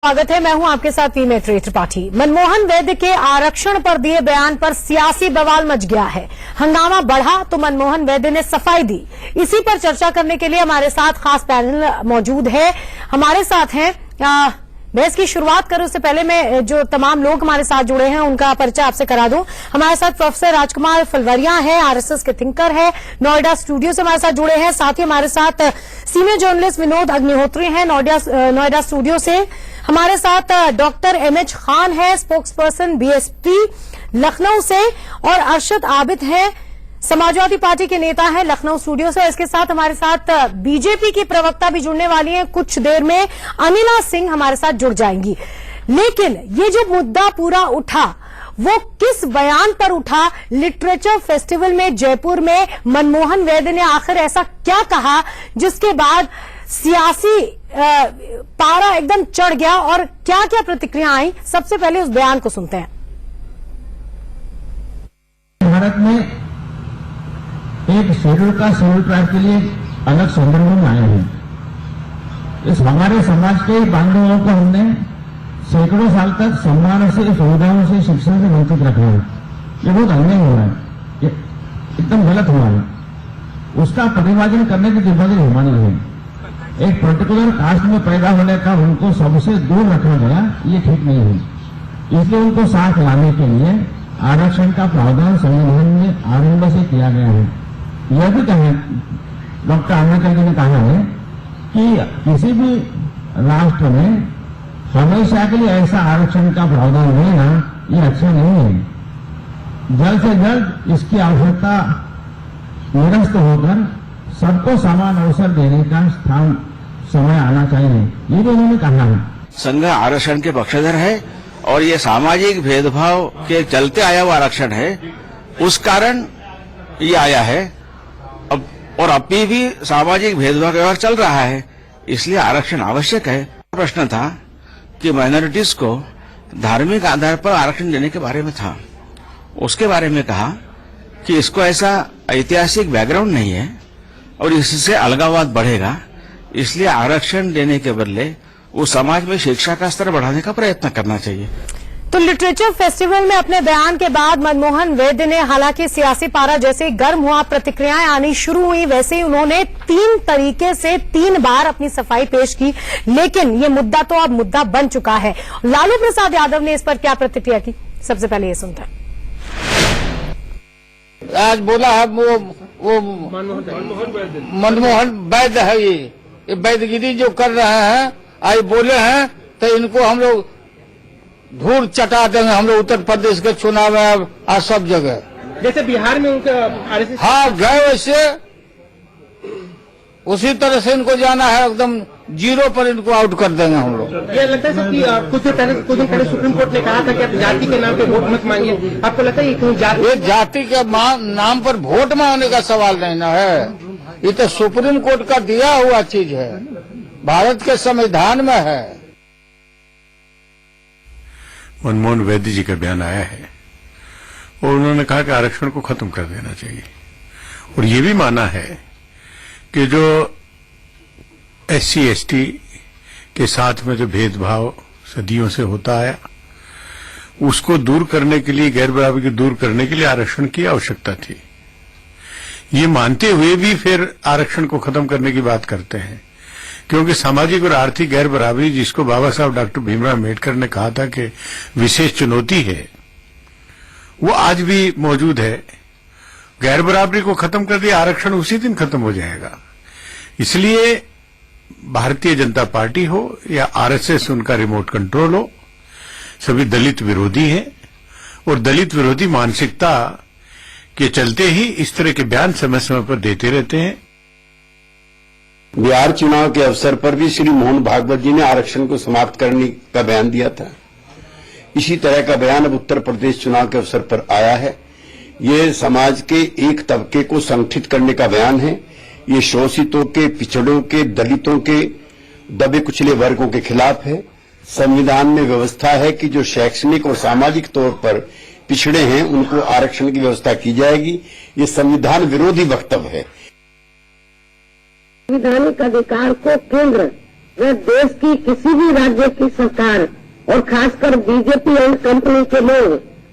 स्वागत है। मैं हूं आपके साथ पी मैत्री त्रिपाठी। मनमोहन वैद्य के आरक्षण पर दिए बयान पर सियासी बवाल मच गया है। हंगामा बढ़ा तो मनमोहन वैद्य ने सफाई दी। इसी पर चर्चा करने के लिए हमारे साथ खास पैनल मौजूद है। हमारे साथ हैं बहस की शुरुआत करूं उससे पहले मैं जो तमाम लोग हमारे साथ जुड़े हैं उनका परिचय आपसे करा दूं। हमारे साथ प्रोफेसर राजकुमार फलवरिया हैं, आरएसएस के थिंकर हैं, नोएडा स्टूडियो से हमारे साथ जुड़े हैं। साथ ही हमारे साथ सीनियर जर्नलिस्ट विनोद अग्निहोत्री हैं नोएडा स्टूडियो से। हमारे साथ डॉक्टर एमएच खान है, स्पोक्स पर्सन बीएसपी लखनऊ से, और अरशद आबिद हैं, समाजवादी पार्टी के नेता हैं लखनऊ स्टूडियो से। इसके साथ हमारे साथ बीजेपी की प्रवक्ता भी जुड़ने वाली हैं। कुछ देर में अनिला सिंह हमारे साथ जुड़ जाएंगी। लेकिन ये जो मुद्दा पूरा उठा वो किस बयान पर उठा? लिटरेचर फेस्टिवल में जयपुर में मनमोहन वैद्य ने आखिर ऐसा क्या कहा जिसके बाद सियासी पारा एकदम चढ़ गया, और क्या क्या प्रतिक्रिया आई? सबसे पहले उस बयान को सुनते हैं। भारत में एक शेड्यूल ट्राइब के लिए अलग संदर्भ में आए हैं। इस हमारे समाज के बांधवों को हमने सैकड़ों साल तक सम्मान से, सुविधाओं से, शिक्षा से वंचित रखा है। ये बहुत अन्याय हुआ है, ये एकदम गलत हुआ है। उसका प्रतिपादन करने की जिम्मेदारी हमारी है। एक पर्टिकुलर कास्ट में पैदा होने का उनको सबसे दूर रखा गया, ये ठीक नहीं है। इसलिए उनको साथ लाने के लिए आरक्षण का प्रावधान संविधान में आरंभ से किया गया है। यह भी कहा डॉक्टर आम्बेडकर जी ने कहा है कि किसी भी राष्ट्र में हमेशा के लिए ऐसा आरक्षण का प्रावधान लेना ये अच्छा नहीं है। जल्द से जल्द इसकी आवश्यकता निरस्त होकर सबको समान अवसर देने का समय आना चाहिए, ये भी उन्होंने कहा है। संघ आरक्षण के पक्षधर है और ये सामाजिक भेदभाव के चलते आया हुआ आरक्षण है, उस कारण ये आया है। और अभी भी सामाजिक भेदभाव का व्यवहार चल रहा है, इसलिए आरक्षण आवश्यक है। प्रश्न था कि माइनॉरिटीज को धार्मिक आधार पर आरक्षण देने के बारे में था। उसके बारे में कहा कि इसको ऐसा ऐतिहासिक बैकग्राउंड नहीं है और इससे अलगाववाद बढ़ेगा, इसलिए आरक्षण देने के बदले उस समाज में शिक्षा का स्तर बढ़ाने का प्रयत्न करना चाहिए। तो लिटरेचर फेस्टिवल में अपने बयान के बाद मनमोहन वैद्य ने, हालांकि सियासी पारा जैसे ही गर्म हुआ, प्रतिक्रियाएं आनी शुरू हुई, वैसे ही उन्होंने 3 तरीके से 3 बार अपनी सफाई पेश की। लेकिन ये मुद्दा तो अब मुद्दा बन चुका है। लालू प्रसाद यादव ने इस पर क्या प्रतिक्रिया की, सबसे पहले ये सुनते हैं। आज बोला है वो मनमोहन वैद्य है, ये वैद्यगिरी जो कर रहे हैं, आज बोले हैं तो इनको हम लोग धूल चटा देंगे। हम लोग उत्तर प्रदेश के चुनाव में आज सब जगह, जैसे बिहार में उनका हाँ गए वैसे उसी तरह से इनको जाना है, एकदम जीरो पर इनको आउट कर देंगे हम लोग। ये लगता है कि कुछ दिन पहले सुप्रीम कोर्ट ने कहा था कि आप जाति के नाम पे वोट मत मांगिए। आपको लगता है ये जाति के नाम पर वोट मांगने का सवाल नहीं ना है, ये तो सुप्रीम कोर्ट का दिया हुआ चीज है, भारत के संविधान में है। मनमोहन वैद्य जी का बयान आया है और उन्होंने कहा कि आरक्षण को खत्म कर देना चाहिए, और ये भी माना है कि जो SC/ST के साथ में जो भेदभाव सदियों से होता आया उसको दूर करने के लिए, गैर बराबरी को दूर करने के लिए आरक्षण की आवश्यकता थी। ये मानते हुए भी फिर आरक्षण को खत्म करने की बात करते हैं, क्योंकि सामाजिक और आर्थिक गैर बराबरी, जिसको बाबा साहब डॉक्टर भीमराव अम्बेडकर ने कहा था कि विशेष चुनौती है, वो आज भी मौजूद है। गैर बराबरी को खत्म कर दिया, आरक्षण उसी दिन खत्म हो जाएगा। इसलिए भारतीय जनता पार्टी हो या आरएसएस, उनका रिमोट कंट्रोल हो, सभी दलित विरोधी हैं और दलित विरोधी मानसिकता के चलते ही इस तरह के बयान समय समय पर देते रहते हैं। बिहार चुनाव के अवसर पर भी श्री मोहन भागवत जी ने आरक्षण को समाप्त करने का बयान दिया था। इसी तरह का बयान अब उत्तर प्रदेश चुनाव के अवसर पर आया है। ये समाज के एक तबके को संगठित करने का बयान है। ये शोषितों के, पिछड़ों के, दलितों के, दबे कुचले वर्गों के खिलाफ है। संविधान में व्यवस्था है कि जो शैक्षणिक और सामाजिक तौर पर पिछड़े हैं उनको आरक्षण की व्यवस्था की जाएगी। ये संविधान विरोधी वक्तव्य है। संवैधानिक अधिकार को केंद्र वह देश की किसी भी राज्य की सरकार और खासकर बीजेपी एंड कंपनी के लोग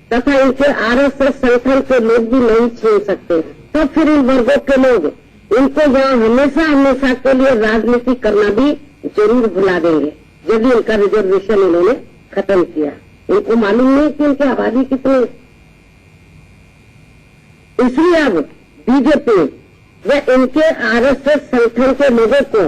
तथा इनके आरएसएस संगठन के लोग भी नहीं छीन सकते। तो फिर इन वर्गों के लोग इनको यहाँ हमेशा के लिए राजनीति करना भी जरूर भुला देंगे यदि इनका रिजर्वेशन इन्होंने खत्म किया। इनको मालूम नहीं कि इनकी आबादी कितनी, इसलिए अब बीजेपी व इनके आरएसएस संगठन के लोगों को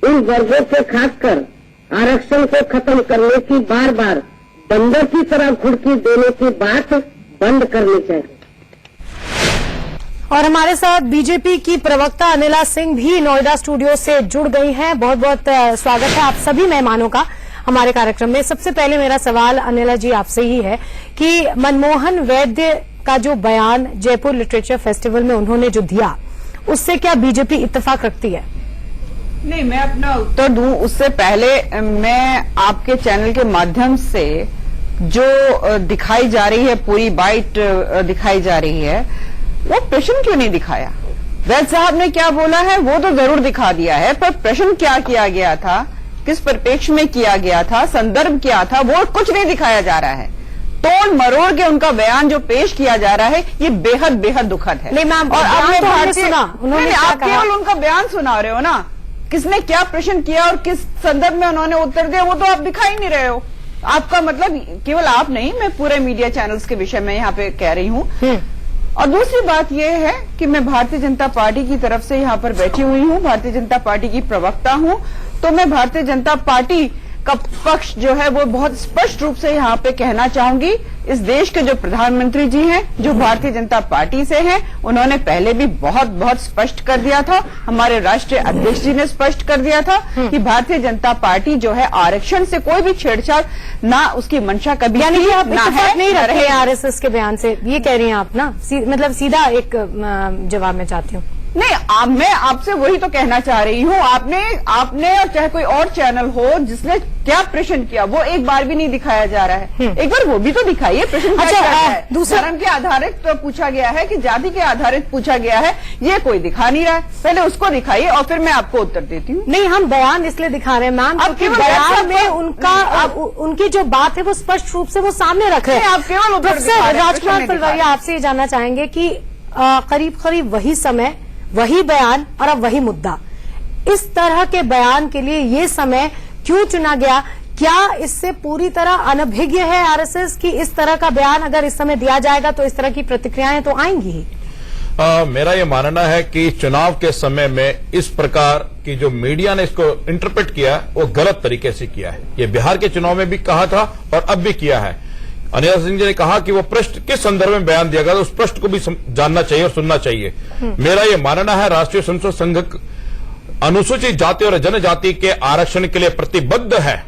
इन वर्गों के खासकर आरक्षण को खत्म करने की बार बार बंदर की तरह घुड़की देने की बात बंद करनी चाहिए। और हमारे साथ बीजेपी की प्रवक्ता अनिला सिंह भी नोएडा स्टूडियो से जुड़ गई हैं। बहुत बहुत स्वागत है आप सभी मेहमानों का हमारे कार्यक्रम में। सबसे पहले मेरा सवाल अनिला जी आपसे ही है कि मनमोहन वैद्य का जो बयान जयपुर लिटरेचर फेस्टिवल में उन्होंने जो दिया, उससे क्या बीजेपी इत्तेफाक रखती है? नहीं, मैं अपना उत्तर दूं उससे पहले मैं आपके चैनल के माध्यम से जो दिखाई जा रही है, पूरी बाइट दिखाई जा रही है, वो प्रश्न क्यों नहीं दिखाया? वैद साहब ने क्या बोला है वो तो जरूर दिखा दिया है, पर प्रश्न क्या किया गया था, किस परिप्रेक्ष्य में किया गया था, संदर्भ क्या था, वो कुछ नहीं दिखाया जा रहा है। तोड़ मरोड़ के उनका बयान जो पेश किया जा रहा है ये बेहद बेहद दुखद है। नहीं मैम, और आपने भारतीय आप केवल उनका बयान सुना रहे हो ना, किसने क्या प्रश्न किया और किस संदर्भ में उन्होंने उत्तर दिया वो तो आप दिखा ही नहीं रहे हो। आपका मतलब केवल आप नहीं, मैं पूरे मीडिया चैनल्स के विषय में यहाँ पे कह रही हूँ। और दूसरी बात यह है कि मैं भारतीय जनता पार्टी की तरफ से यहाँ पर बैठी हुई हूँ, भारतीय जनता पार्टी की प्रवक्ता हूँ, तो मैं भारतीय जनता पार्टी का पक्ष जो है वो बहुत स्पष्ट रूप से यहाँ पे कहना चाहूंगी। इस देश के जो प्रधानमंत्री जी हैं, जो भारतीय जनता पार्टी से हैं, उन्होंने पहले भी बहुत बहुत स्पष्ट कर दिया था, हमारे राष्ट्रीय अध्यक्ष जी ने स्पष्ट कर दिया था कि भारतीय जनता पार्टी जो है आरक्षण से कोई भी छेड़छाड़ ना उसकी मंशा कभी यानी कि आप ना इत्तेफाक है नहीं ना रखे रहेगी। आरएसएस के बयान से, ये कह रही हैं आप ना? मतलब सीधा एक जवाब मैं चाहती हूँ। नहीं, मैं आपसे वही तो कहना चाह रही हूँ। आपने और चाहे कोई और चैनल हो जिसने क्या प्रश्न किया वो एक बार भी नहीं दिखाया जा रहा है। एक बार वो भी तो दिखाइए प्रश्न। अच्छा, दूसरा धर्म के आधारित तो पूछा गया है कि जाति के आधारित पूछा गया है, ये कोई दिखा नहीं रहा है। पहले उसको दिखाइए और फिर मैं आपको उत्तर देती हूँ। नहीं, हम बयान इसलिए दिखा रहे हैं मैम क्योंकि बयान में उनकी जो बात है वो स्पष्ट रूप से वो सामने रख रहे हैं। आप केवल प्रोफेसर राजकुमार पलवरिया आपसे ये जानना चाहेंगे कि करीब करीब वही समय, वही बयान और अब वही मुद्दा, इस तरह के बयान के लिए ये समय क्यों चुना गया? क्या इससे पूरी तरह अनभिज्ञ है आरएसएस की? इस तरह का बयान अगर इस समय दिया जाएगा तो इस तरह की प्रतिक्रियाएं तो आएंगी ही। मेरा ये मानना है कि चुनाव के समय में इस प्रकार की जो मीडिया ने इसको इंटरप्रेट किया वो गलत तरीके से किया है। ये बिहार के चुनाव में भी कहा था और अब भी किया है। अनिला सिंह जी ने कहा कि वो प्रश्न किस संदर्भ में बयान दिया गया, तो उस प्रश्न को भी जानना चाहिए और सुनना चाहिए। मेरा ये मानना है राष्ट्रीय स्वयंसेवक संघ अनुसूचित जाति और जनजाति के आरक्षण के लिए प्रतिबद्ध है,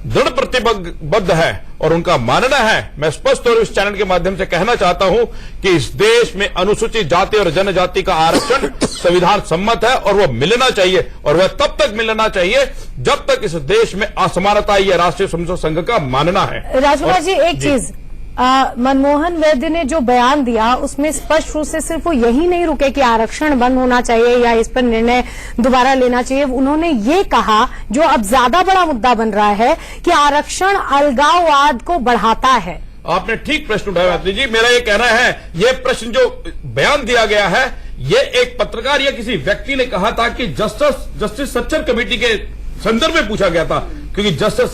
दृढ़ प्रतिबद्ध है और उनका मानना है, मैं स्पष्ट तौर इस चैनल के माध्यम से कहना चाहता हूं कि इस देश में अनुसूचित जाति और जनजाति का आरक्षण संविधान सम्मत है और वह मिलना चाहिए और वह तब तक मिलना चाहिए जब तक इस देश में असमानता, यह राष्ट्रीय स्वयंसेवक संघ का मानना है। राजकुमार जी, एक चीज, मनमोहन वैद्य ने जो बयान दिया उसमें स्पष्ट रूप से सिर्फ वो यही नहीं रुके कि आरक्षण बंद होना चाहिए या इस पर निर्णय दोबारा लेना चाहिए। उन्होंने ये कहा, जो अब ज्यादा बड़ा मुद्दा बन रहा है, कि आरक्षण अलगाववाद को बढ़ाता है। आपने ठीक प्रश्न उठाया मैत्री जी। मेरा ये कहना है, ये प्रश्न जो बयान दिया गया है, ये एक पत्रकार या किसी व्यक्ति ने कहा था कि जस्टिस सच्चर कमेटी के संदर्भ में पूछा गया था, क्योंकि जस्टिस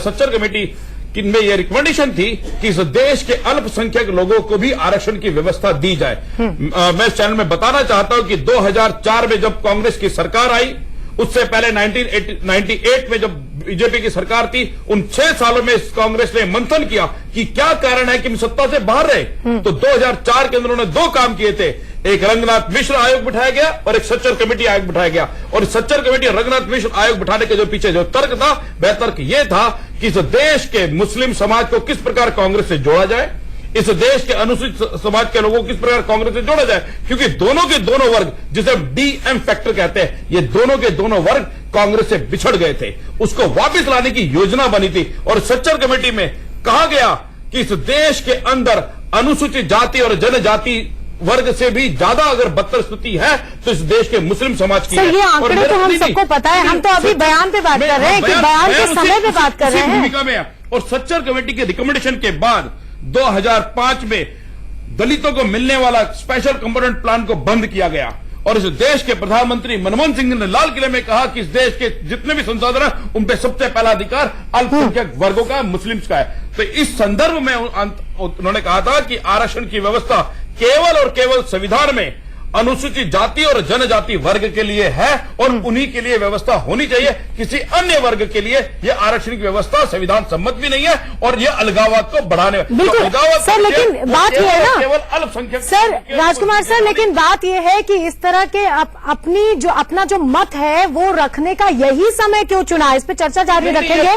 सच्चर कमेटी में यह रिकमेंडेशन थी कि इस देश के अल्पसंख्यक लोगों को भी आरक्षण की व्यवस्था दी जाए। मैं इस चैनल में बताना चाहता हूं कि 2004 में जब कांग्रेस की सरकार आई, उससे पहले 1998 में जब बीजेपी की सरकार थी, उन 6 सालों में कांग्रेस ने मंथन किया कि क्या कारण है कि हम सत्ता से बाहर रहे। तो 2004 के अंदर उन्होंने 2 काम किए थे, एक रंगनाथ मिश्र आयोग बिठाया गया और एक सच्चर कमेटी आयोग बिठाया गया। और सच्चर कमेटी और रंगनाथ मिश्र आयोग बिठाने के जो पीछे जो तर्क था, वह तर्क यह था कि इस देश के मुस्लिम समाज को किस प्रकार कांग्रेस से जोड़ा जाए, इस देश के अनुसूचित समाज के लोगों को किस प्रकार कांग्रेस से जोड़ा जाए, क्योंकि दोनों के दोनों वर्ग, जिसे हम डीएम फैक्टर कहते हैं, ये दोनों के दोनों वर्ग कांग्रेस से बिछड़ गए थे। उसको वापस लाने की योजना बनी थी और सच्चर कमेटी में कहा गया कि इस देश के अंदर अनुसूचित जाति और जनजाति वर्ग से भी ज्यादा अगर बदतर स्थिति है तो इस देश के मुस्लिम समाज की सर, है। ये आंकड़े तो हम सबको पता है, हम तो अभी बयान पे बात कर रहे हैं कि बयान के समय पे बात कर रहे हैं। भूमिका में और सच्चर कमेटी के रिकमेंडेशन के बाद 2005 में दलितों को मिलने वाला स्पेशल कंपोनेंट प्लान को बंद किया गया और इस देश के प्रधानमंत्री मनमोहन सिंह ने लाल किले में कहा कि इस देश के जितने भी संसाधन हैं उन पे सबसे पहला अधिकार अल्पसंख्यक वर्गों का, मुस्लिम्स का है। तो इस संदर्भ में उन्होंने कहा था कि आरक्षण की व्यवस्था केवल और केवल संविधान में अनुसूचित जाति और जनजाति वर्ग के लिए है और उन्हीं के लिए व्यवस्था होनी चाहिए। किसी अन्य वर्ग के लिए यह आरक्षण की व्यवस्था संविधान सम्मत भी नहीं है और यह अलगाववाद को बढ़ाने बिल्कुल सर, लेकिन बात यह है ना केवल अल्पसंख्यक सर, राजकुमार सर, लेकिन बात यह है कि इस तरह के अपना जो मत है वो रखने का यही समय क्यों चुना? इस पे चर्चा जारी रखेंगे,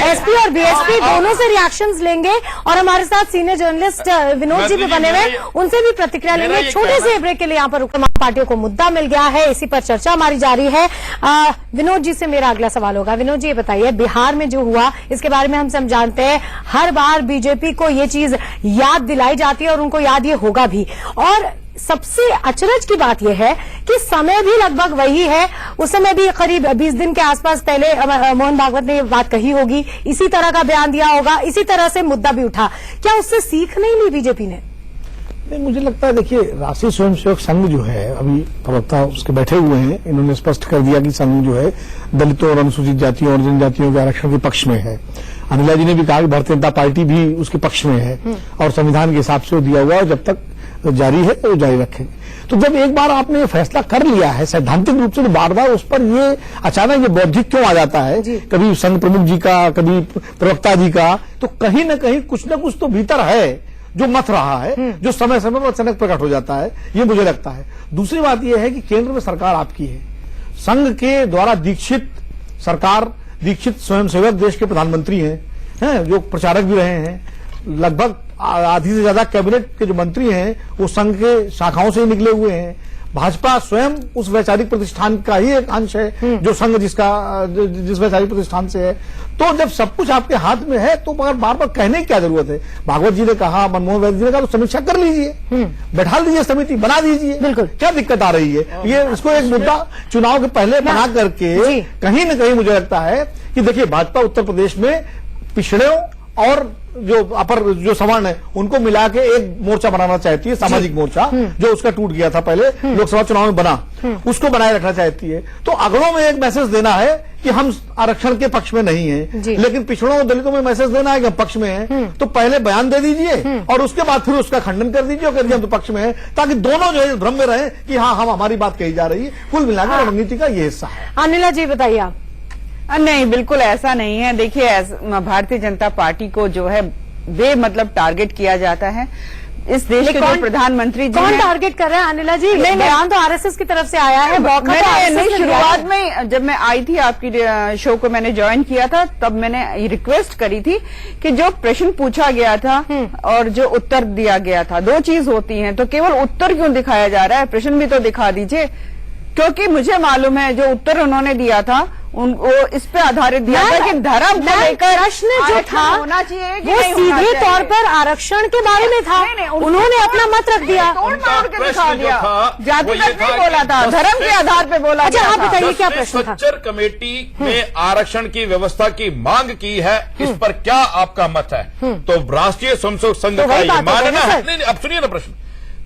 एसपी और बीएसपी दोनों से रिएक्शंस लेंगे और हमारे साथ सीनियर जर्नलिस्ट विनोद जी भी बने हुए, उनसे भी प्रतिक्रिया लेंगे। छोटे से ब्रेक के लिए यहाँ पर तमाम पार्टियों को मुद्दा मिल गया है, इसी पर चर्चा हमारी जारी है। विनोद जी से मेरा अगला सवाल होगा। विनोद जी, ये बताइए, बिहार में जो हुआ इसके बारे में हम सब जानते हैं, हर बार बीजेपी को ये चीज याद दिलाई जाती है और उनको याद ये होगा भी। और सबसे अचरज की बात यह है कि समय भी लगभग वही है, उस समय भी करीब 20 दिन के आसपास पहले मोहन भागवत ने ये बात कही होगी, इसी तरह का बयान दिया होगा, इसी तरह से मुद्दा भी उठा। क्या उससे सीख नहीं ली बीजेपी ने? नहीं, मुझे लगता है, देखिए, राष्ट्रीय स्वयंसेवक संघ जो है, अभी प्रवक्ता उसके बैठे हुए हैं, इन्होंने स्पष्ट कर दिया कि संघ जो है दलितों और अनुसूचित जातियों और जनजातियों के आरक्षण के पक्ष में है। अनिला जी ने भी कहा कि भारतीय जनता पार्टी भी उसके पक्ष में है और संविधान के हिसाब से वो दिया हुआ और जब तक जारी है वो जारी रखेंगे। तो जब एक बार आपने ये फैसला कर लिया है सैद्धांतिक रूप से, तो बार बार उस पर ये अचानक ये बौद्धिक क्यों आ जाता है? कभी संघ प्रमुख जी का, कभी प्रवक्ता जी का, तो कहीं न कहीं कुछ न कुछ तो भीतर है जो मथ रहा है, जो समय समय पर अचानक प्रकट हो जाता है, ये मुझे लगता है। दूसरी बात यह है कि केंद्र में सरकार आपकी है, संघ के द्वारा दीक्षित सरकार, दीक्षित स्वयंसेवक देश के प्रधानमंत्री हैं, जो प्रचारक भी रहे हैं। लगभग आधी से ज्यादा कैबिनेट के जो मंत्री हैं वो संघ के शाखाओं से ही निकले हुए हैं। भाजपा स्वयं उस वैचारिक प्रतिष्ठान का ही एक अंश है जो संघ जिस वैचारिक प्रतिष्ठान से है। तो जब सब कुछ आपके हाथ में है तो मगर बार बार कहने की क्या जरूरत है? भागवत जी ने कहा, मनमोहन वैद्य जी ने कहा, तो समीक्षा कर लीजिए, बैठा लीजिए, समिति बना दीजिए, बिल्कुल, क्या दिक्कत आ रही है? ये इसको एक मुद्दा चुनाव के पहले बना करके कहीं न कहीं मुझे लगता है कि देखिए, भाजपा उत्तर प्रदेश में पिछड़ों और जो अपर जो सवर्ण है उनको मिला के एक मोर्चा बनाना चाहती है, सामाजिक मोर्चा, जो उसका टूट गया था पहले लोकसभा चुनाव में बना, उसको बनाए रखना चाहती है। तो अगड़ों में एक मैसेज देना है कि हम आरक्षण के पक्ष में नहीं है, लेकिन पिछड़ों और दलितों में मैसेज देना है कि हम पक्ष में हैं। तो पहले बयान दे दीजिए और उसके बाद फिर उसका खंडन कर दीजिए और कह दीजिए हम तो पक्ष में हैं, ताकि दोनों जो है भ्रम में रहे कि हाँ हम हमारी बात कही जा रही है। कुल मिलाकर रणनीति का ये हिस्सा है। अनिला जी बताइए आप। नहीं, बिल्कुल ऐसा नहीं है। देखिए, भारतीय जनता पार्टी को जो है मतलब टारगेट किया जाता है। इस देश के जो प्रधानमंत्री जी कौन टारगेट कर रहे हैं अनिला जी? बयान तो आरएसएस की तरफ से आया है। शुरुआत में जब मैं आई थी आपकी शो को मैंने ज्वाइन किया था, तब मैंने रिक्वेस्ट करी थी कि जो प्रश्न पूछा गया था और जो उत्तर दिया गया था, दो चीज होती है, तो केवल उत्तर क्यों दिखाया जा रहा है? प्रश्न भी तो दिखा दीजिए। क्योंकि मुझे मालूम है जो उत्तर उन्होंने दिया था वो इस पे आधारित दिया था कि धर्म को लेकर प्रश्न जो था होना चाहिए कि वो सीधे तौर पर आरक्षण के बारे में था। उन्होंने अपना मत रख दिया, तोड़ मार के दिखा दिया, जातिगत नहीं बोला था, धर्म के आधार पे बोला। अच्छा, आप बताइए क्या प्रश्न था? सच्चर कमेटी में आरक्षण की व्यवस्था की मांग की है, इस पर क्या आपका मत है? तो राष्ट्रीय स्वयंसेवक संघ का ये मानना है। नहीं, अब सुनिए ना प्रश्न।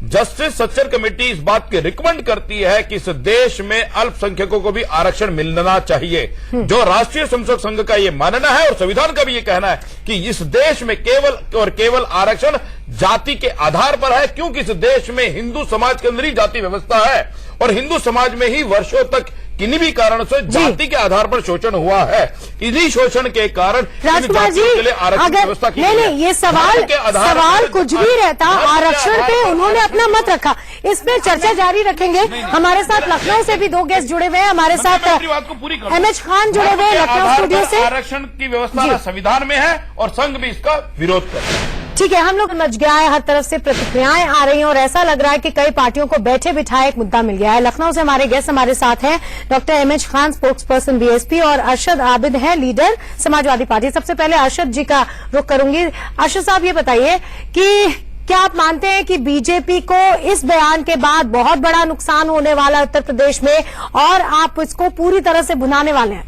जस्टिस सच्चर कमेटी इस बात की रिकमेंड करती है कि इस देश में अल्पसंख्यकों को भी आरक्षण मिलना चाहिए। जो राष्ट्रीय स्वयंसेवक संघ का ये मानना है और संविधान का भी ये कहना है कि इस देश में केवल और केवल आरक्षण जाति के आधार पर है, क्योंकि इस देश में हिंदू समाज के अंदर ही जाति व्यवस्था है और हिंदू समाज में ही वर्षों तक किन्हीं भी कारणों से जाति के आधार पर शोषण हुआ है। इन्हीं शोषण के कारण राजकुमार जी, अगर नहीं ये सवाल कुछ भी रहता, आरक्षण पे उन्होंने अपना मत रखा। इस पे चर्चा जारी रखेंगे। हमारे साथ लखनऊ से भी दो गेस्ट जुड़े हुए हैं, हमारे साथ एमएच खान जुड़े हुए हैं लखनऊ स्टूडियो से। आरक्षण की व्यवस्था संविधान में है और संघ भी इसका विरोध कर रहा है। ठीक है, हम लोग समझ गया है, हर तरफ से प्रतिक्रियाएं आ रही हैं और ऐसा लग रहा है कि कई पार्टियों को बैठे बिठाए एक मुद्दा मिल गया है। लखनऊ से हमारे गेस्ट हमारे साथ हैं doctor MH Khan, spokesperson BSP, और अरशद आबिद है, लीडर समाजवादी पार्टी। सबसे पहले अरशद जी का रुख करूंगी। अरशद साहब, ये बताइए कि क्या आप मानते हैं कि बीजेपी को इस बयान के बाद बहुत बड़ा नुकसान होने वाला है उत्तर प्रदेश में और आप इसको पूरी तरह से भुनाने वाले हैं?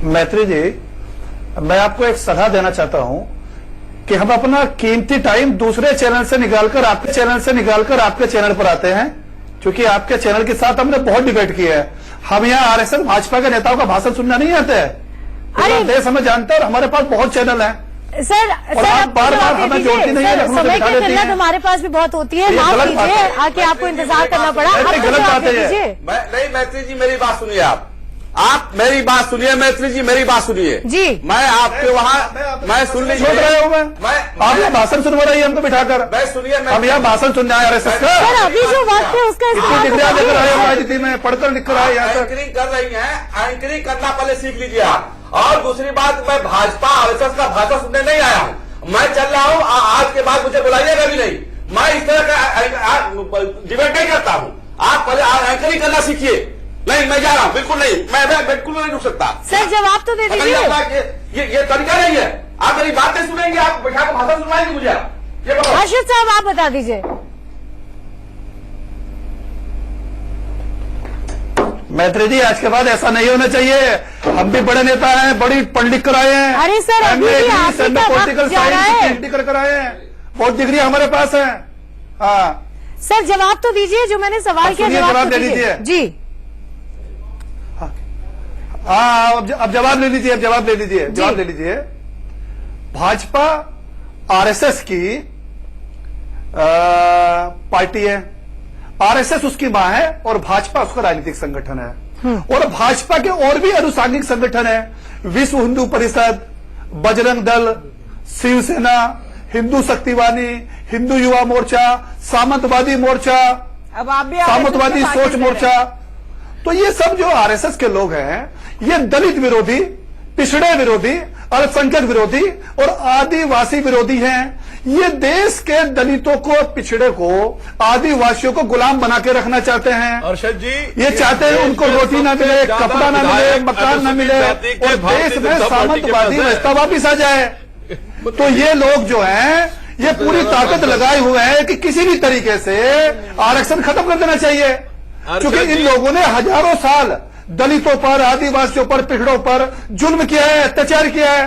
मैत्री जी, मैं आपको एक सलाह देना चाहता हूं कि हम अपना कीमती टाइम दूसरे चैनल से निकालकर आपके चैनल पर आते हैं, क्योंकि आपके चैनल के साथ हमने बहुत डिबेट किया है। हम यहाँ आरएसएस भाजपा के नेताओं का भाषण सुनना नहीं आते हैं। पूरा देश हमें जानता है और हमारे पास बहुत चैनल है। सर आप बार-बार हमें जोड़ती नहीं है, समय की किल्लत हमारे पास भी बहुत होती है। माफ कीजिए आके आपको इंतजार करना पड़ा। गलत बात है। नहीं मैत्री जी, मेरी बात सुनिए। आप मेरी बात सुनिए मैत्री जी, मेरी बात सुनिए जी। मैं आपके वहाँ मैं सुन लीजिए। छोड़ रहे हो मैं आप यहाँ भाषण सुनवा रही है हमको बिठाकर। मैं सुनिए, हम यहाँ भाषण सुनने आए आरएसएस का। सर अभी जो वक्त है उसका डिग्रियां लेकर आए हो राजनीति में, पढ़कर लिख कर आए यहाँ तक। एंकरिंग कर रही हैं, एंकरिंग करना पहले सीख लीजिए आप। और दूसरी बात, मैं भाजपा आरएसएस का भाषण सुनने नहीं आया हूँ। मैं चल रहा हूँ, आज के बाद मुझे बुलाइएगा भी नहीं। मैं इस तरह का डिबेट नहीं करता हूँ। आप पहले एंकरिंग करना सीखिए। नहीं, मैं जा रहा हूँ, बिल्कुल नहीं, मैं बिल्कुल नहीं रुक सकता। सर जवाब तो दे दीजिए। ये तरीका नहीं है। आप मेरी बात नहीं सुनेंगे, आप बैठा कर भाषण सुनाएंगे मुझे। ये बताओ। अर्शद साहब आप बता दीजिए। मैत्री जी, आज के बाद ऐसा नहीं होना चाहिए। हम भी बड़े नेता हैं, बड़ी पढ़ लिख कर आए हैं। अरे सर अभी भी पॉलिटिकल साइंस डिग्री कर आए हैं, बहुत डिग्री हमारे पास है। हाँ सर जवाब तो दीजिए, जो मैंने सवाल किया जवाब दे दीजिए जी। हाँ अब जवाब ले लीजिए, जवाब ले लीजिए। भाजपा आरएसएस की पार्टी है, आरएसएस उसकी मां है और भाजपा उसका राजनीतिक संगठन है। और भाजपा के और भी अनुसांगिक संगठन है, विश्व हिंदू परिषद, बजरंग दल, शिवसेना, हिंदू शक्तिवाणी, हिंदू युवा मोर्चा, सामंतवादी मोर्चा, अब आप भी सामंतवादी सोच मोर्चा। तो ये सब जो आरएसएस के लोग हैं, ये दलित विरोधी, पिछड़े विरोधी, अल्पसंख्यक विरोधी और आदिवासी विरोधी हैं। ये देश के दलितों को, पिछड़े को, आदिवासियों को गुलाम बना के रखना चाहते हैं। अर्शद जी, ये चाहते हैं उनको रोटी ना मिले, कपड़ा ना मिले, मकान ना मिले और देश में सामंतवादी व्यवस्था वापिस आ जाए। तो ये लोग जो हैं, ये पूरी ताकत लगाए हुए हैं कि किसी भी तरीके से आरक्षण खत्म कर देना चाहिए, क्योंकि इन लोगों ने हजारों साल दलितों पर, आदिवासियों पर, पिछड़ों पर जुल्म किया है, अत्याचार किया है।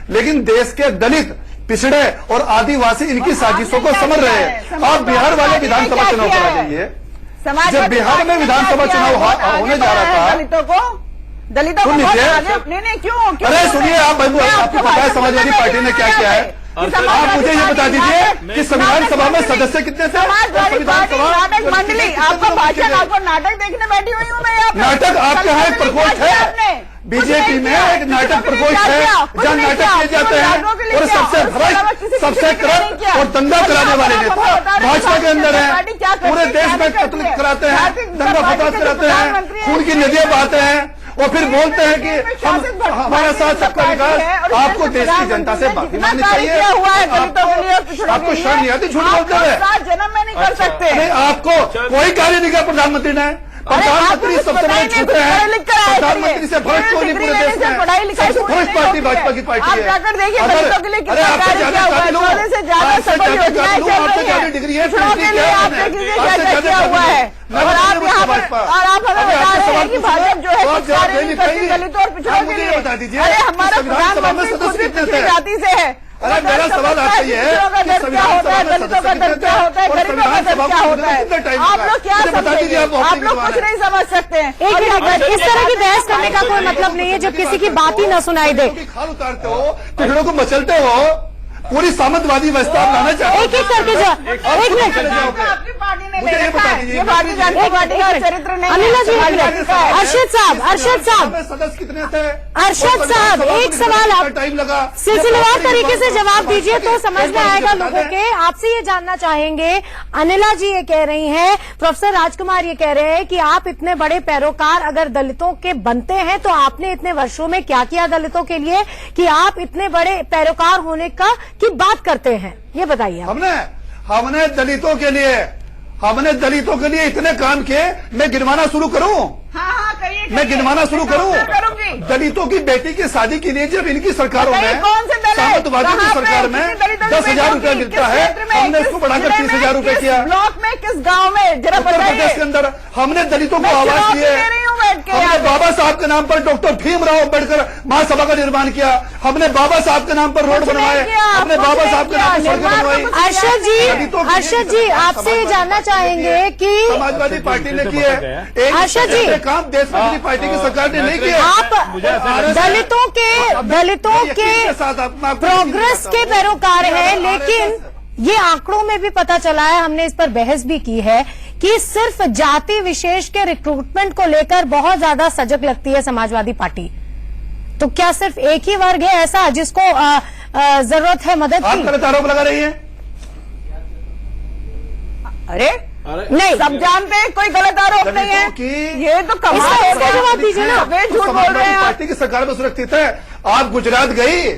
लेकिन देश के दलित, पिछड़े और आदिवासी इनकी साजिशों को समझ रहे हैं। आप बिहार वाले विधानसभा चुनाव करा जाइए। जब बिहार में विधानसभा चुनाव होने जा रहा था, दलितों को नहीं क्यों? अरे सुनिए, आपको पता है समाजवादी पार्टी ने क्या किया है? आप मुझे ये बता दीजिए कि संविधान सभा में सदस्य कितने थे? नाटक मंडली, आपका भाषण, आपको नाटक देखने बैठी हुई हूँ मैं। नाटक आपके यहाँ एक प्रकोष्ठ है, बीजेपी में एक नाटक प्रकोष्ठ है जहाँ नाटक किए जाते हैं और सबसे भ्रष्ट, सबसे करप्ट और दंगा कराने वाले नेता भाजपा के अंदर है। पूरे देश में कत्ल कराते हैं, दंगा फसाद कराते हैं, खून की नदियां बहाते हैं और फिर बोलते हैं कि हम हमारे साथ सबका विकास। आपको देश की जनता से माफी मांगनी चाहिए। आपको शर्म नहीं आती झूठ बोलते हुए? जन्म में नहीं कर सकते। नहीं, आपको कोई कार्य नहीं किया प्रधानमंत्री ने। प्रधानमंत्री सबसे बड़े झूठे हैं। प्रधानमंत्री से भ्रष्ट कोई नहीं पूरे देश में। सबसे भ्रष्ट पार्टी भाजपा की पार्टी है। अरे आपसे ज्यादा काबिल हूँ, आपसे ज्यादा डिग्री है, आपसे ज्यादा और आप यहाँ पर और आप हमें बता रहे हैं कि भाजपा जो है कुछ कार्य नहीं करती दलितों और पिछड़ों के लिए। बता दीजिए, अरे हमारा प्रधानमंत्री खुद भी पिछड़ी जाति से है। अरे मेरा सवाल आपसे ये है कि संविधान सभा में दलितों का दर्द क्या होता है, गरीबों का दर्द क्या होता है? आप लोग क्या समझेंगे? आप लोग कुछ नहीं समझ सकते हैं। इस तरह की बहस करने का कोई मतलब नहीं है जब किसी की बात ही न सुनाई दे। खाल उतारते हो, पिछड़ों को मचलते हो, पूरी सामंतवादी व्यवस्था लाना चाहते। एक एक करके जाओ, एक मिनट। आपकी पार्टी ने मुझे ये बता दीजिए, ये भारतीय जनता पार्टी का चरित्र नहीं है। अनिला जी, अर्शद साहब, सदस्य कितने थे? अर्शद साहब, एक सवाल आप टाइम लगा, सिलसिलेवार तरीके से जवाब दीजिए तो समझ में आएगा लोगों के। आपसे ये जानना चाहेंगे, अनिला जी ये कह रही हैं, प्रोफेसर राजकुमार ये कह रहे हैं कि आप इतने बड़े पैरोकार अगर दलितों के बनते हैं तो आपने इतने वर्षों में क्या किया दलितों के लिए कि आप इतने बड़े पैरोकार होने की बात करते हैं? ये बताइए। हमने दलितों के लिए इतने काम किए। मैं गिनवाना शुरू करूं? हाँ करिए। मैं गिनवाना शुरू करूं? दलितों की बेटी की शादी के लिए जब इनकी सरकारों बताइए, में कौन से दल है? सामंतवादी की कहाँ पे? सरकार में कितनी दलितों की 10,000 रुपया बेटियों की? मिलता किस है, क्षेत्र में? हमने किस उसको बढ़ाकर जिले में? 30,000 रुपया किस किया। ब्लॉक में, किस गांव में, जरा उत्तर प्रदेश बताइए। के अंदर हमने दलितों को मैं आवाज चुनाव दी है। दे रही हूँ बैठ के हमने यहाँ पे। बाबा साहब के नाम पर डॉक्टर भीमराव अम्बेडकर महासभा का निर्माण किया। हमने बाबा साहब के नाम पर रोड कुछ नहीं बनवाए। किया, हमने कुछ बाबा नहीं साहब के किया, नाम पर सड़कें निर्माण तो बनवाई। कुछ अर्षद जी आपसे ये जानना चाहेंगे कि समाजवादी पार्टी ने किए अर्षद जी, ऐसे काम देश में किसी पार्टी की सरकार ने नहीं किए। आप दलितों के प्रोग्रेस के पैरोकार हैं, लेकिन ये आंकड़ों में भी पता चला है, हमने इस पर बहस भी की है कि सिर्फ जाति विशेष के रिक्रूटमेंट को लेकर बहुत ज्यादा सजग लगती है समाजवादी पार्टी। तो क्या सिर्फ एक ही वर्ग है ऐसा जिसको जरूरत है मदद आप की? गलत आरोप लगा रही है। अरे नहीं, सब जानते हैं कोई गलत आरोप नहीं है। ये तो कमाल है। इसका जवाब दीजिए ना। वे झूठ बोल रहे हैं आप। पार्टी की सरकार में सुरक्षित है। आप गुजरात गई,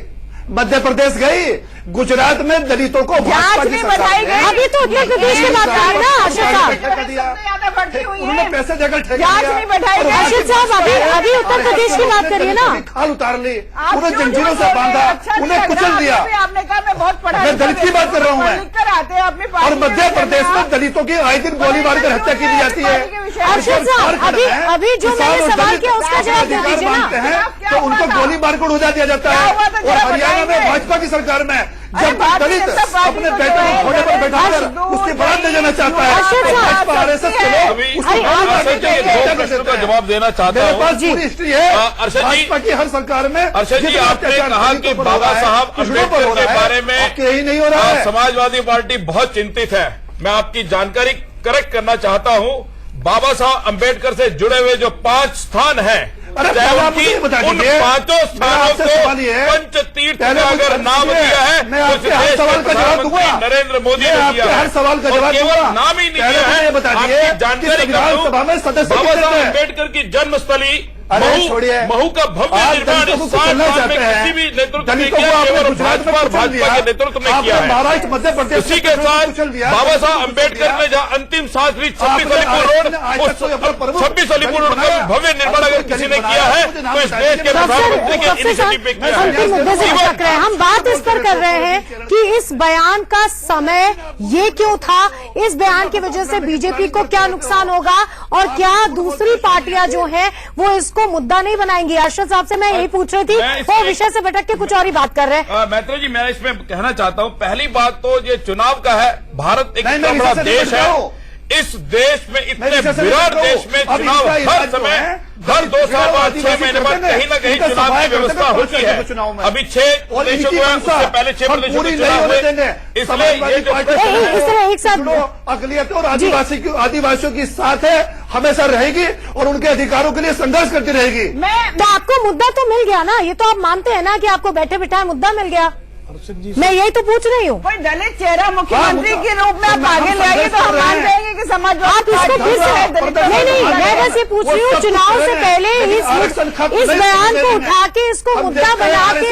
मध्य प्रदेश गई, गुजरात में दलितों को भाजपा की नहीं सरकार बढ़ाई ने- गई। अभी तो उत्तर प्रदेश की बात कर रहे हैं ना अर्षद साहब। ठेका दिया। ज्यादा बढ़ती हुई उन्होंने है। पैसे देकर ठेका जांच दिया। नहीं बढ़ाई और गई। वहाँ अर्षद की साहब, भाजपा है, अभी उत्तर प्रदेश की बात करिए ना। खाल उतार ली, आप उन्हें क्यों जंजीरों झूठ से बोल रहे बांधा, हैं? अच्छा नहीं उन्हें लग कुचल रहा। दिया। अभी आपने कहा मैं बहुत पढ़ा मैं दलित की बात कर रहा हूं मैं। लिख कर आते हैं अपनी और पार्टी के मध्य विषय प्रदेश आप। में दलितों की आए दिन गोली मारकर हत्या की जाती है। अर्षद साहब, अभी जो मैंने सवाल किया उसका जवाब दे दीजिए ना। मांगते हैं क्या तो हुआ उनको था? गोली मारकर उड़ा दिया जाता क्या है। हुआ था? और जरा हरियाणा में बताइए। भाजपा की सरकार में अरे जब भारतीय दलित जनता पार्टी अपने को बेटे जो को है, घोड़े पर बैठाकर दूध, उसकी बारात ले जाना चाहता है, अर्षद और साहब, भाजपा आरएसएस के लोग अभी उसको अरे, गोली मारकर अर्षद जी, हत्या दो कर प्रश्नों देते का हैं। जवाब देना चाहता मेरे हूँ। पास पूरी हिस्ट्री है। अर्षद जी, भाजपा की हर सरकार में अर्षद जी, जितना आपने अत्याचार कहा दलितों कि पर हो बाबा रहा है, साहब पिछड़ों पर हो अम्बेडकर के रहा है, बारे में आपके यही नहीं हो रहा है। समाजवादी पार्टी बहुत चिंतित है। मैं आपकी जानकारी करेक्ट करना चाहता हूँ। बाबा साहब अम्बेडकर से जुड़े हुए जो 5 स्थान हैं, अरे चाहे पहले आप उनकी मुझे बता उन दीजिए। 5 मेरा स्थानों आपसे को सवाल ये है, पंचतीर्थ पहले का मुझे अगर नाम दीजिए। दिया है मैं तो आपके इस हर देश सवाल के का जवाब प्रधानमंत्री दूंगा। नरेंद्र मोदी मैं ने आपके दिया है। हर सवाल का और जवाब केवल दूंगा। नाम ही नहीं पहले दिया मुझे है। ये बता दीजिए आपकी जानकारी कि कर दूं, विधानसभा में सदस्य बाबा कितने साहब थे? अम्बेडकर की जन्मस्थली अरे महू छोड़िए। महू का भव्य आप निर्माण दलितों को 60 कुचलना साल में चाहते हैं। किसी भी नेतृत्व ने दलितों किया, को आपने केवल गुजरात में भाजपा और कुचल भाजपा दिया। के नेतृत्व में आपने किया है। महाराष्ट्र मध्य प्रदेश इसी के साथ कुचल दिया। बाबा साहब कुचल अम्बेडकर दिया। ने जहाँ अंतिम सांस ली 26 आपने अलीपुर रोड, आज तक कोई अपना प्रमुख 26 अलीपुर रोड का बनाया। भव्य निर्माण अब अगर कोई किसी दलित ने किया बनाया, है मुझे नाम तो इस बता देश दीजिए। के प्रधानमंत्री के इनिशिएटिव पे किया अंतिम मुद्दे से भटक रहे हैं। हम बात इस पर कर रहे हैं कि इस बयान का समय ये क्यों था, इस बयान की वजह से बीजेपी को क्या नुकसान होगा और क्या दूसरी पार्टियां जो हैं वो इसको मुद्दा नहीं बनाएंगी। अर्षद साहब से मैं यही पूछ रही थी, वो विषय से भटक के कुछ और ही बात कर रहे हैं। मैत्री जी, मैं इसमें कहना चाहता हूं, पहली बात तो ये चुनाव का है। भारत एक नहीं, इतना मैं बड़ा इससे देश नहीं है। हूं। इस देश में इतने मैं इससे विराट नहीं देश में हूं। अब चुनाव इनका हर इलाज जो समय है, हर 2 साल बाद 6 आदिवासी महीने बाद करते हैं, कहीं ना कहीं इनका चुनाव सफाई की करते हैं, व्यवस्था कोई होती है। चुनाव में। अभी 6 और प्रदेशों इनकी को है, मंशा उससे पहले 6 हम प्रदेशों पूरी के नहीं चुनाव होने हुए। देंगे। इसलिए समाजवादी ये जो पार्टी इस तरह एक साथ अकलियत और आदिवासियों की साथ है, हमेशा रहेगी और उनके अधिकारों के लिए संघर्ष करती रहेगी। तो आपको मुद्दा तो मिल गया ना, ये तो आप मानते हैं ना कि आपको बैठे बिठाए मुद्दा मिल गया। मैं यही तो पूछ रही हूँ। कोई दलित चेहरा मुख्यमंत्री के रूप में आप आगे ले आइए तो हम मान जाएंगे कि समाजवादी आप इसको पार्टी फिर जो है, दलित से नहीं, मैं बस ये पूछ रही हूँ, चुनाव से पहले इस बयान को उठा के इसको मुद्दा बना के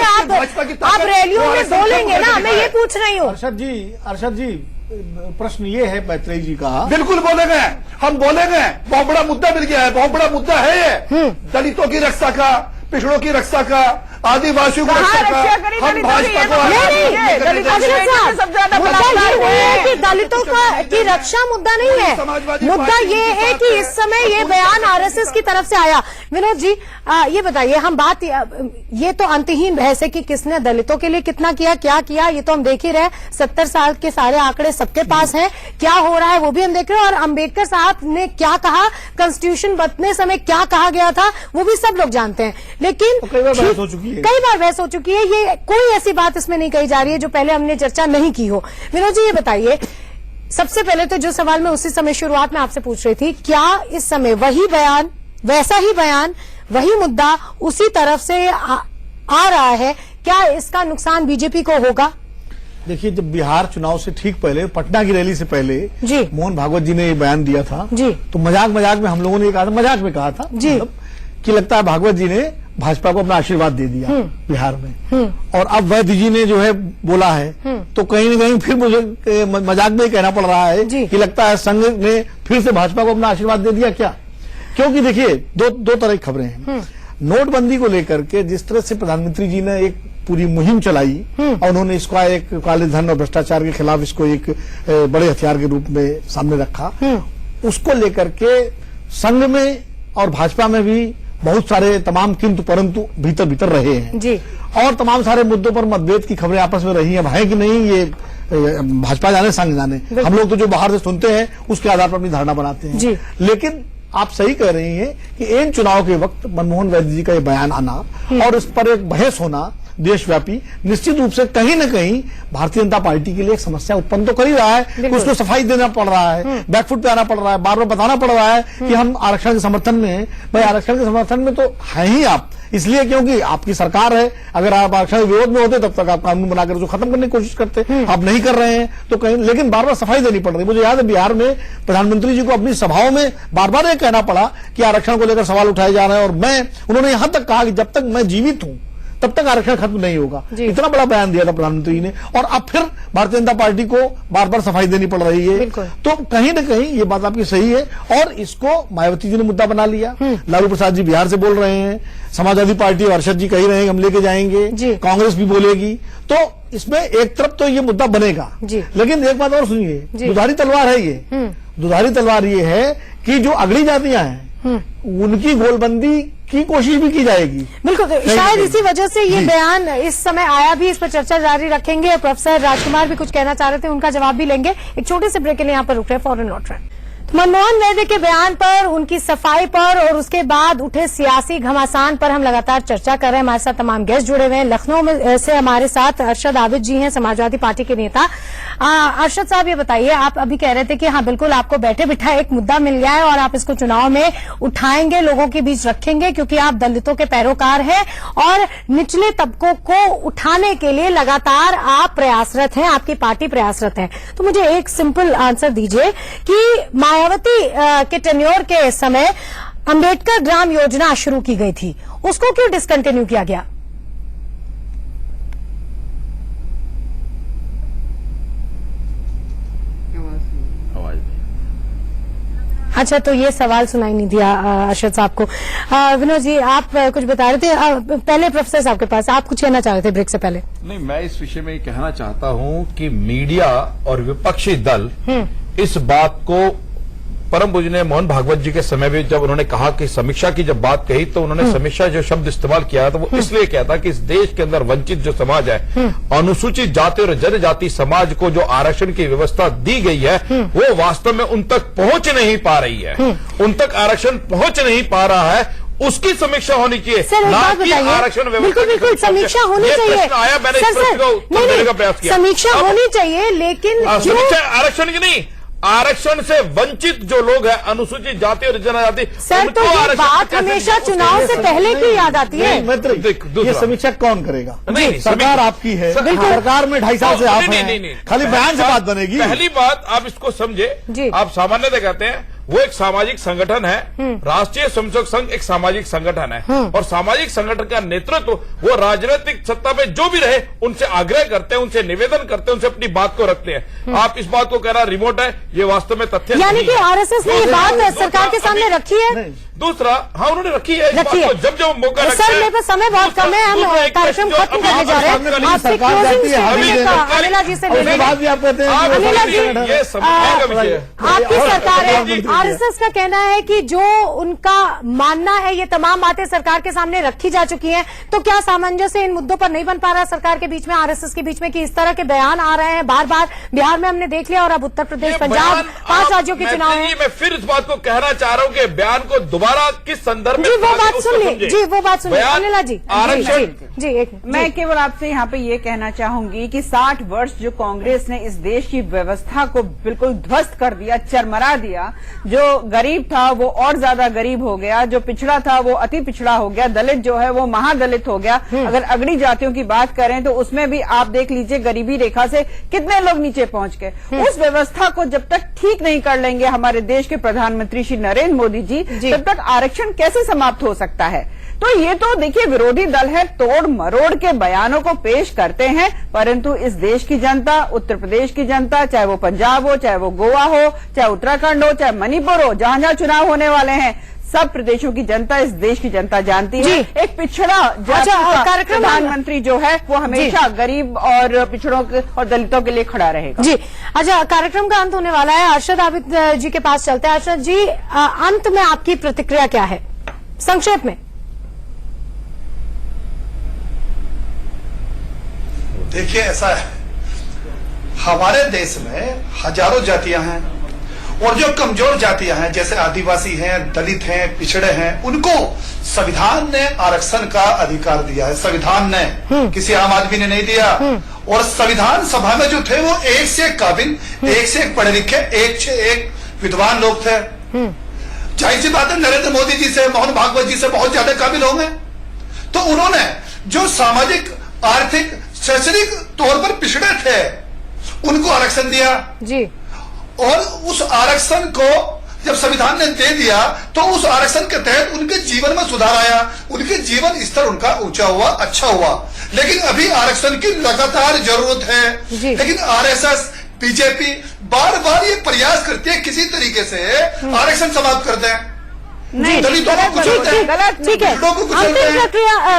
आप रैलियों में बोलेंगे ना, मैं ये पूछ रही हूँ। अर्षद जी प्रश्न ये है मैत्रेयी जी का। बिल्कुल बोलेंगे, हम बोलेंगे। बहुत बड़ा मुद्दा मिल गया है, बहुत बड़ा मुद्दा है ये। दलितों की रक्षा का, पिछड़ों की रक्षा का, आदिवासियों की रक्षा का, हम भाजपा को मुद्दा ये नहीं है कि दलितों की रक्षा मुद्दा नहीं है। मुद्दा ये है कि इस समय ये बयान आरएसएस की तरफ से आया। विनोद जी, ये बताइए, हम बात ये तो अंतहीन बहस है कि किसने दलितों के लिए कितना किया, क्या किया, ये तो हम देख ही रहे। 70 साल के सारे आंकड़े सबके पास हैं, क्या हो रहा है वो भी हम देख रहे हैं। और अम्बेडकर साहब ने क्या कहा, कॉन्स्टिट्यूशन बनने समय क्या कहा गया था, वो भी सब लोग जानते हैं। लेकिन कई बार बहस हो चुकी है, कई बार बहस हो चुकी है। ये कोई ऐसी बात इसमें नहीं कही जा रही है जो पहले हमने चर्चा नहीं की हो। विनोद जी, ये बताइए, सबसे पहले तो जो सवाल मैं उसी समय शुरुआत में आपसे पूछ रही थी, क्या इस समय वही बयान, वैसा ही बयान, वही मुद्दा उसी तरफ से आ रहा है, क्या इसका नुकसान बीजेपी को होगा? देखिए, जब बिहार चुनाव से ठीक पहले, पटना की रैली से पहले जी मोहन भागवत जी ने ये बयान दिया था जी, तो मजाक में हम लोगों ने ये कहा था, मजाक में कहा था जी, कि लगता है भागवत जी ने भाजपा को अपना आशीर्वाद दे दिया बिहार में। और अब वैद्य जी ने जो है बोला है, तो कहीं न कहीं फिर मुझे मजाक में कहना पड़ रहा है कि लगता है संघ ने फिर से भाजपा को अपना आशीर्वाद दे दिया क्या। क्योंकि देखिए, दो तरह की खबरें हैं। नोटबंदी को लेकर के जिस तरह से प्रधानमंत्री जी ने एक पूरी मुहिम चलाई और उन्होंने इसको एक काले धन और भ्रष्टाचार के खिलाफ इसको एक बड़े हथियार के रूप में सामने रखा, उसको लेकर के संघ में और भाजपा में भी बहुत सारे तमाम किंतु परंतु भीतर भीतर रहे हैं जी। और तमाम सारे मुद्दों पर मतभेद की खबरें आपस में रही हैं कि नहीं, ये भाजपा जाने संघ जाने, हम लोग तो जो बाहर से सुनते हैं उसके आधार पर अपनी धारणा बनाते हैं जी। लेकिन आप सही कह रही हैं कि इन चुनाव के वक्त मनमोहन वैद्य जी का ये बयान आना और इस पर एक बहस होना देशव्यापी निश्चित रूप से कहीं न कहीं भारतीय जनता पार्टी के लिए एक समस्या उत्पन्न तो कर ही रहा है। उसको सफाई देना पड़ रहा है, बैकफुट पे आना पड़ रहा है, बार बार बताना पड़ रहा है कि हम आरक्षण के समर्थन में हैं। भाई आरक्षण के समर्थन में तो है ही आप, इसलिए क्योंकि आपकी सरकार है। अगर आप आरक्षण के विरोध में होते तब तक आप कानून बनाकर उसको खत्म करने की कोशिश करते, आप नहीं कर रहे हैं तो कहीं, लेकिन बार बार सफाई देनी पड़ रही है। मुझे याद है बिहार में प्रधानमंत्री जी को अपनी सभाओं में बार बार यह कहना पड़ा कि आरक्षण को लेकर सवाल उठाए जा रहे हैं और उन्होंने यहां तक कहा कि जब तक मैं जीवित हूं तब तक आरक्षण खत्म नहीं होगा। इतना बड़ा बयान दिया था प्रधानमंत्री ने, और अब फिर भारतीय जनता पार्टी को बार बार सफाई देनी पड़ रही है। तो कहीं न कहीं ये बात आपकी सही है और इसको मायावती जी ने मुद्दा बना लिया। लालू प्रसाद जी बिहार से बोल रहे हैं, समाजवादी पार्टी हर्षद जी कह रहे हैं हम लेके जाएंगे, कांग्रेस भी बोलेगी। तो इसमें एक तरफ तो ये मुद्दा बनेगा, लेकिन एक बात और सुनिए, दुधारी तलवार है ये। दुधारी तलवार ये है कि जो अगली जातियां हैं उनकी गोलबंदी की कोशिश भी की जाएगी। बिल्कुल, शायद इसी वजह से ये बयान इस समय आया भी। इस पर चर्चा जारी रखेंगे। प्रोफेसर राजकुमार भी कुछ कहना चाह रहे थे, उनका जवाब भी लेंगे। एक छोटे से ब्रेक के लिए यहाँ पर रुक रहे, फौरन लौट रहे हैं। मनमोहन वैद्य के बयान पर, उनकी सफाई पर और उसके बाद उठे सियासी घमासान पर हम लगातार चर्चा कर रहे हैं। हमारे साथ तमाम गेस्ट जुड़े हुए हैं। लखनऊ में से हमारे साथ अरशद आबिद जी हैं, समाजवादी पार्टी के नेता। अरशद साहब, ये बताइए, आप अभी कह रहे थे कि हाँ बिल्कुल आपको बैठे बिठाए एक मुद्दा मिल गया है और आप इसको चुनाव में उठाएंगे, लोगों के बीच रखेंगे, क्योंकि आप दलितों के पैरोकार हैं और निचले तबकों को उठाने के लिए लगातार आप प्रयासरत हैं, आपकी पार्टी प्रयासरत है। तो मुझे एक सिंपल आंसर दीजिए कि मायावती के टेन्योर के समय अंबेडकर ग्राम योजना शुरू की गई थी, उसको क्यों डिसकंटिन्यू किया गया? अच्छा, तो ये सवाल सुनाई नहीं दिया अरशद साहब को। विनोद जी, आप कुछ बता रहे थे पहले प्रोफेसर साहब के पास, आप कुछ कहना चाह रहे थे ब्रेक से पहले। नहीं, मैं इस विषय में कहना चाहता हूं कि मीडिया और विपक्षी दल इस बात को, परम पूजनीय मोहन भागवत जी के समय भी जब उन्होंने कहा कि समीक्षा की जब बात कही तो उन्होंने समीक्षा जो शब्द इस्तेमाल किया तो वो इसलिए किया था कि इस देश के अंदर वंचित जो समाज है, अनुसूचित जाति और जनजाति समाज को जो आरक्षण की व्यवस्था दी गई है वो वास्तव में उन तक पहुंच नहीं पा रही है, उन तक आरक्षण पहुंच नहीं पा रहा है, उसकी समीक्षा होनी चाहिए, ना कि आरक्षण व्यवस्था। बिल्कुल समीक्षा होनी चाहिए। आया, मैंने इस प्रश्न को उत्तर देने का प्रयास किया। समीक्षा होनी चाहिए, लेकिन समीक्षा आरक्षण की नहीं, आरक्षण से वंचित जो लोग हैं, अनुसूचित जाति और जनजाति, सर, तो ये बात हमेशा चुनाव से पहले की याद आती है। ये समीक्षा कौन करेगा? नहीं, सरकार आपकी है, सरकार में 2.5 साल से आप हैं, खाली बयान से बात बनेगी। पहली बात आप इसको समझे, आप सामान्यतः कहते हैं वो एक सामाजिक संगठन है, राष्ट्रीय स्वयंसेवक संघ एक सामाजिक संगठन है और सामाजिक संगठन का नेतृत्व वो राजनीतिक सत्ता में जो भी रहे उनसे आग्रह करते हैं, उनसे निवेदन करते हैं, उनसे अपनी बात को रखते हैं। आप इस बात को कहना रिमोट है, ये वास्तव में तथ्य यानी कि आरएसएस ने ये बात सरकार के सामने रखी है। दूसरा, हाँ उन्होंने रखी है, जब जब मौका सर, मेरे पास समय बहुत कम है, हम कार्यक्रम खत्म करने जा रहे हैं। आपसे अनिला जी से अनिला जी, ये समझने का विषय है। आपकी सरकार है, आरएसएस का कहना है कि जो उनका मानना है ये तमाम बातें सरकार के सामने रखी जा चुकी हैं, तो क्या सामंजस्य इन मुद्दों पर नहीं बन पा रहा सरकार के बीच में, आरएसएस के बीच में, कि इस तरह के बयान आ रहे हैं बार बार? बिहार में हमने देख लिया और अब उत्तर प्रदेश, पंजाब, 5 राज्यों के चुनाव हैं। मैं फिर इस बात को कहना चाह रहा हूं कि बयान को दोबारा किस संदर्भ में, जी वो बात सुन ली, जी वो बात सुन ली अनिला जी। आरक्षण, जी एक मैं केवल आपसे यहाँ पे ये कहना चाहूंगी कि 60 वर्ष जो कांग्रेस ने इस देश की व्यवस्था को बिल्कुल ध्वस्त कर दिया, चरमरा दिया, जो गरीब था वो और ज्यादा गरीब हो गया, जो पिछड़ा था वो अति पिछड़ा हो गया, दलित जो है वो महादलित हो गया। अगर अगड़ी जातियों की बात करें तो उसमें भी आप देख लीजिए गरीबी रेखा से कितने लोग नीचे पहुंच गए। उस व्यवस्था को जब तक ठीक नहीं कर लेंगे हमारे देश के प्रधानमंत्री श्री नरेंद्र मोदी जी, तब तक आरक्षण कैसे समाप्त हो सकता है? तो ये तो देखिए विरोधी दल है, तोड़ मरोड़ के बयानों को पेश करते हैं, परंतु इस देश की जनता, उत्तर प्रदेश की जनता, चाहे वो पंजाब हो, चाहे वो गोवा हो, चाहे उत्तराखंड हो, चाहे मणिपुर हो, जहां जहां चुनाव होने वाले हैं, सब प्रदेशों की जनता, इस देश की जनता जानती है। एक पिछड़ा कार्यक्रम प्रधानमंत्री जो है वो हमेशा गरीब और पिछड़ों और दलितों के लिए खड़ा रहेगा। जी अच्छा, कार्यक्रम का अंत होने वाला है। अरशद आबिद जी के पास चलते हैं। अरशद जी, अंत में आपकी प्रतिक्रिया क्या है, संक्षेप में? देखिए, ऐसा है, हमारे देश में हजारों जातियां हैं और जो कमजोर जातियां हैं जैसे आदिवासी हैं, दलित हैं, पिछड़े हैं, उनको संविधान ने आरक्षण का अधिकार दिया है। संविधान ने, किसी आम आदमी ने नहीं दिया। और संविधान सभा में जो थे वो एक से एक काबिल, एक से एक पढ़े लिखे, एक से एक विद्वान लोग थे। जाहिर सी बात है, नरेंद्र मोदी जी से, मोहन भागवत जी से बहुत ज्यादा काबिल होंगे। तो उन्होंने जो सामाजिक, आर्थिक, शैक्षणिक तौर पर पिछड़े थे उनको आरक्षण दिया जी। और उस आरक्षण को जब संविधान ने दे दिया तो उस आरक्षण के तहत उनके जीवन में सुधार आया, उनके जीवन स्तर उनका ऊंचा हुआ, अच्छा हुआ। लेकिन अभी आरक्षण की लगातार जरूरत है। लेकिन आरएसएस, बीजेपी बार बार ये प्रयास करती है किसी तरीके से आरक्षण समाप्त कर दें, दलितों को कुचलते हैं, ठीक है। अंतिम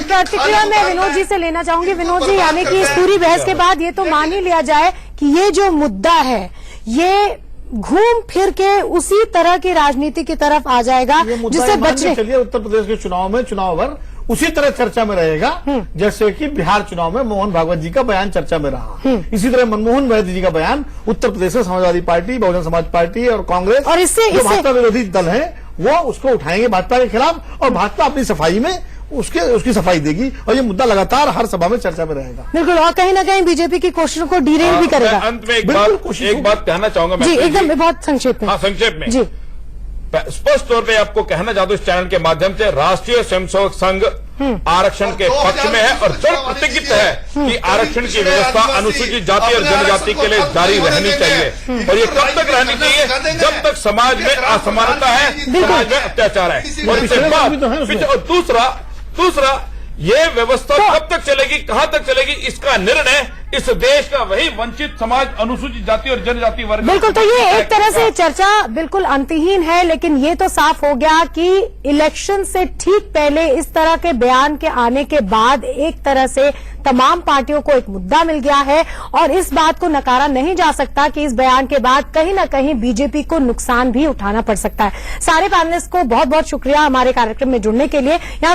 प्रतिक्रिया मैं विनोद जी से लेना चाहूंगी। विनोद जी, यानी कि इस पूरी बहस के बाद ये तो मान ही लिया जाए कि ये जो मुद्दा है ये घूम फिर के उसी तरह की राजनीति की तरफ आ जाएगा जिससे बचने, चलिए उत्तर प्रदेश के चुनाव में, चुनाव भर उसी तरह चर्चा में रहेगा जैसे कि बिहार चुनाव में मोहन भागवत जी का बयान चर्चा में रहा। इसी तरह मनमोहन वैद्य जी का बयान उत्तर प्रदेश में समाजवादी पार्टी, बहुजन समाज पार्टी और कांग्रेस और इससे भाजपा विरोधी दल है वो उसको उठाएंगे भाजपा के खिलाफ, और भाजपा अपनी सफाई में उसकी सफाई देगी और ये मुद्दा लगातार हर सभा में चर्चा में रहेगा। बिल्कुल, और कहीं ना कहीं बीजेपी की कोशिशों को डिरेल भी करेगा। अंत में एक बात कहना चाहूंगा मैं जी, एकदम बहुत संक्षेप में। हाँ, संक्षेप में जी। स्पष्ट तौर पे आपको कहना चाहता हूं इस चैनल के माध्यम से, राष्ट्रीय स्वयंसेवक संघ आरक्षण के पक्ष में है और दृढ़ प्रतिज्ञित है कि आरक्षण की व्यवस्था अनुसूचित जाति और जनजाति के लिए जारी रहनी चाहिए। और ये कब तक रहनी चाहिए? जब तक समाज में असमानता है, समाज में अत्याचार है। और इसके बाद दूसरा ये व्यवस्था कब तक चलेगी, कहां तक चलेगी, इसका निर्णय इस देश का वही वंचित समाज, अनुसूचित जाति और जनजाति वर्ग। बिल्कुल, तो ये एक तरह से चर्चा बिल्कुल अंतहीन है, लेकिन ये तो साफ हो गया कि इलेक्शन से ठीक पहले इस तरह के बयान के आने के बाद एक तरह से तमाम पार्टियों को एक मुद्दा मिल गया है और इस बात को नकारा नहीं जा सकता कि इस बयान के बाद कहीं ना कहीं बीजेपी को नुकसान भी उठाना पड़ सकता है। सारे पैनलिस्ट को बहुत बहुत शुक्रिया हमारे कार्यक्रम में जुड़ने के लिए। यहाँ